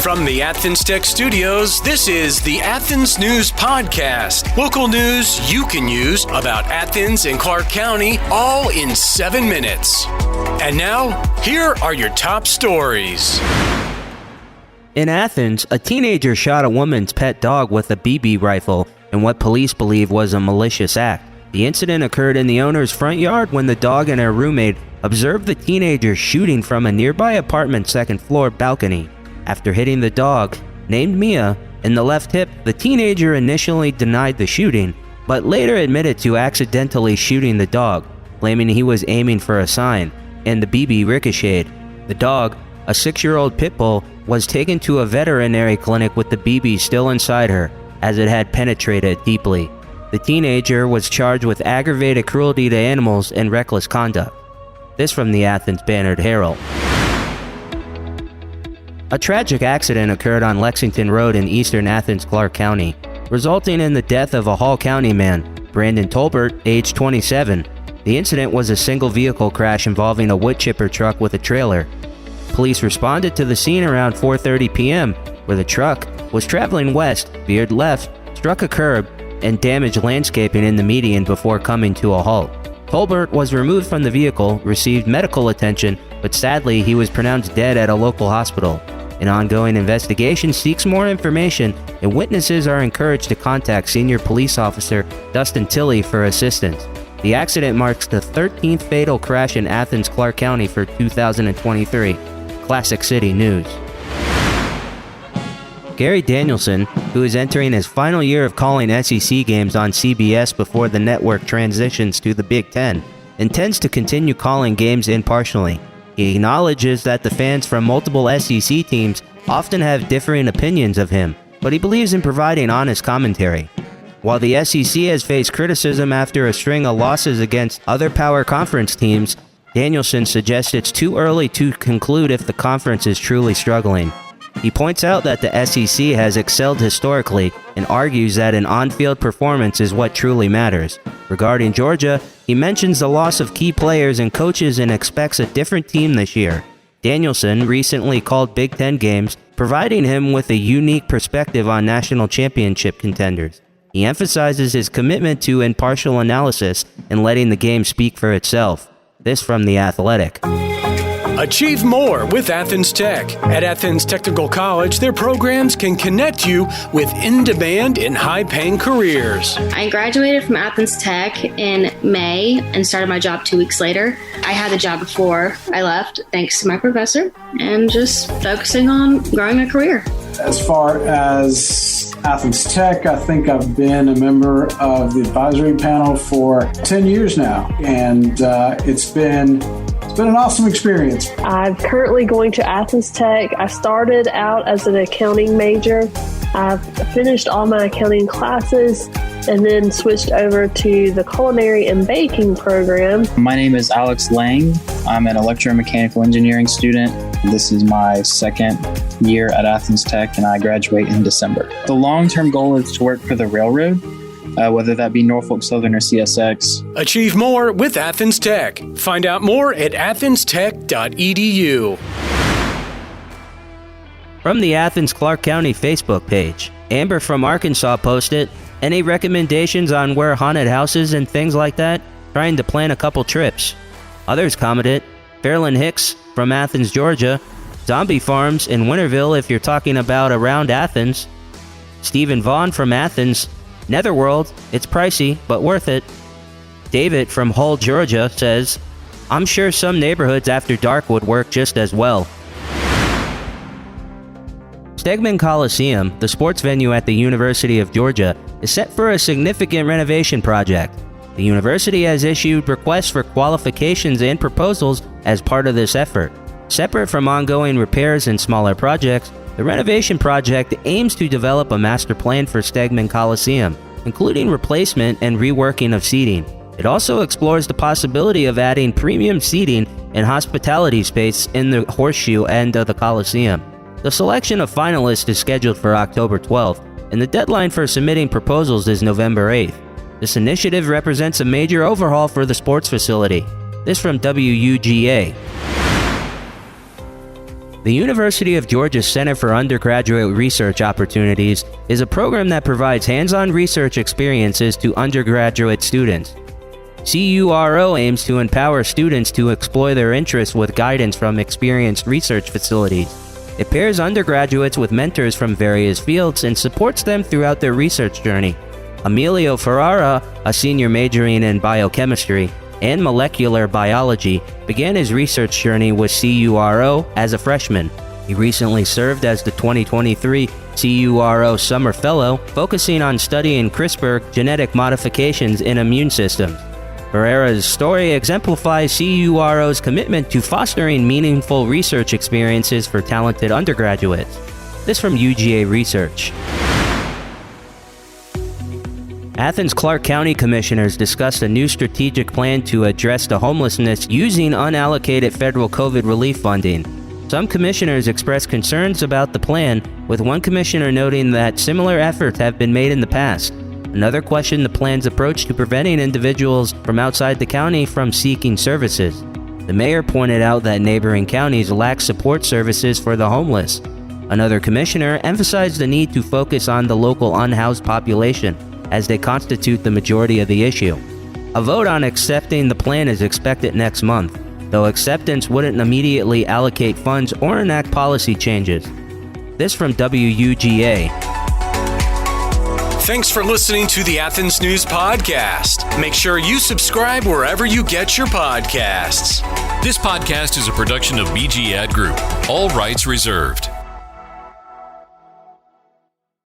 From the Athens Tech Studios, this is the Athens News Podcast. Local news you can use about Athens and Clark County, all in 7 minutes. And now, here are your top stories. In Athens, a teenager shot a woman's pet dog with a BB rifle in what police believe was a malicious act. The incident occurred in the owner's front yard when the dog and her roommate observed the teenager shooting from a nearby apartment's second-floor balcony. After hitting the dog, named Mia, in the left hip, the teenager initially denied the shooting, but later admitted to accidentally shooting the dog, claiming he was aiming for a sign, and the BB ricocheted. The dog, a 6-year-old pit bull, was taken to a veterinary clinic with the BB still inside her, as it had penetrated deeply. The teenager was charged with aggravated cruelty to animals and reckless conduct. This from the Athens-bannered Herald. A tragic accident occurred on Lexington Road in eastern Athens, Clark County, resulting in the death of a Hall County man, Brandon Tolbert, age 27. The incident was a single-vehicle crash involving a wood chipper truck with a trailer. Police responded to the scene around 4:30 p.m., where the truck was traveling west, veered left, struck a curb, and damaged landscaping in the median before coming to a halt. Tolbert was removed from the vehicle, received medical attention, but sadly he was pronounced dead at a local hospital. An ongoing investigation seeks more information, and witnesses are encouraged to contact Senior Police Officer Dustin Tilley for assistance. The accident marks the 13th fatal crash in Athens, Clark County for 2023. Classic City News. Gary Danielson, who is entering his final year of calling SEC games on CBS before the network transitions to the Big Ten, intends to continue calling games impartially. He acknowledges that the fans from multiple SEC teams often have differing opinions of him, but he believes in providing honest commentary. While the SEC has faced criticism after a string of losses against other power conference teams, Danielson suggests it's too early to conclude if the conference is truly struggling. He points out that the SEC has excelled historically and argues that an on-field performance is what truly matters. Regarding Georgia, he mentions the loss of key players and coaches and expects a different team this year. Danielson recently called Big Ten games, providing him with a unique perspective on national championship contenders. He emphasizes his commitment to impartial analysis and letting the game speak for itself. This from The Athletic. Achieve more with Athens Tech. At Athens Technical College, their programs can connect you with in-demand and high-paying careers. I graduated from Athens Tech in May and started my job 2 weeks later. I had the job before I left, thanks to my professor, and just focusing on growing a career. As far as Athens Tech, I think I've been a member of the advisory panel for 10 years now, and it's been an awesome experience. I'm currently going to Athens Tech. I started out as an accounting major. I've finished all my accounting classes and then switched over to the culinary and baking program. My name is Alex Lang. I'm an electromechanical engineering student. This is my second year at Athens Tech, and I graduate in December. The long-term goal is to work for the railroad, whether that be Norfolk Southern or CSX. Achieve more with Athens Tech. Find out more at athenstech.edu. From the Athens Clark County Facebook page, Amber from Arkansas posted, "Any recommendations on where haunted houses and things like that? Trying to plan a couple trips." Others commented, Fairlyn Hicks from Athens, Georgia, "Zombie farms in Winterville if you're talking about around Athens." Stephen Vaughn from Athens, "Netherworld, it's pricey, but worth it." David from Hull, Georgia says, "I'm sure some neighborhoods after dark would work just as well." Stegman Coliseum, the sports venue at the University of Georgia, is set for a significant renovation project. The university has issued requests for qualifications and proposals as part of this effort. Separate from ongoing repairs and smaller projects, the renovation project aims to develop a master plan for Stegman Coliseum, including replacement and reworking of seating. It also explores the possibility of adding premium seating and hospitality space in the horseshoe end of the Coliseum. The selection of finalists is scheduled for October 12th, and the deadline for submitting proposals is November 8th. This initiative represents a major overhaul for the sports facility. This from WUGA. The University of Georgia's Center for Undergraduate Research Opportunities is a program that provides hands-on research experiences to undergraduate students. CURO aims to empower students to explore their interests with guidance from experienced research facilities. It pairs undergraduates with mentors from various fields and supports them throughout their research journey. Emilio Ferrara, a senior majoring in biochemistry and molecular biology, began his research journey with CURO as a freshman. He recently served as the 2023 CURO Summer Fellow, focusing on studying CRISPR genetic modifications in immune systems. Ferrera's story exemplifies CURO's commitment to fostering meaningful research experiences for talented undergraduates. This from UGA Research. Athens Clarke County Commissioners discussed a new strategic plan to address the homelessness using unallocated federal COVID relief funding. Some commissioners expressed concerns about the plan, with one commissioner noting that similar efforts have been made in the past. Another questioned the plan's approach to preventing individuals from outside the county from seeking services. The mayor pointed out that neighboring counties lack support services for the homeless. Another commissioner emphasized the need to focus on the local unhoused population, as they constitute the majority of the issue. A vote on accepting the plan is expected next month, though acceptance wouldn't immediately allocate funds or enact policy changes. This from WUGA. Thanks for listening to the Athens News Podcast. Make sure you subscribe wherever you get your podcasts. This podcast is a production of BG Ad Group. All rights reserved.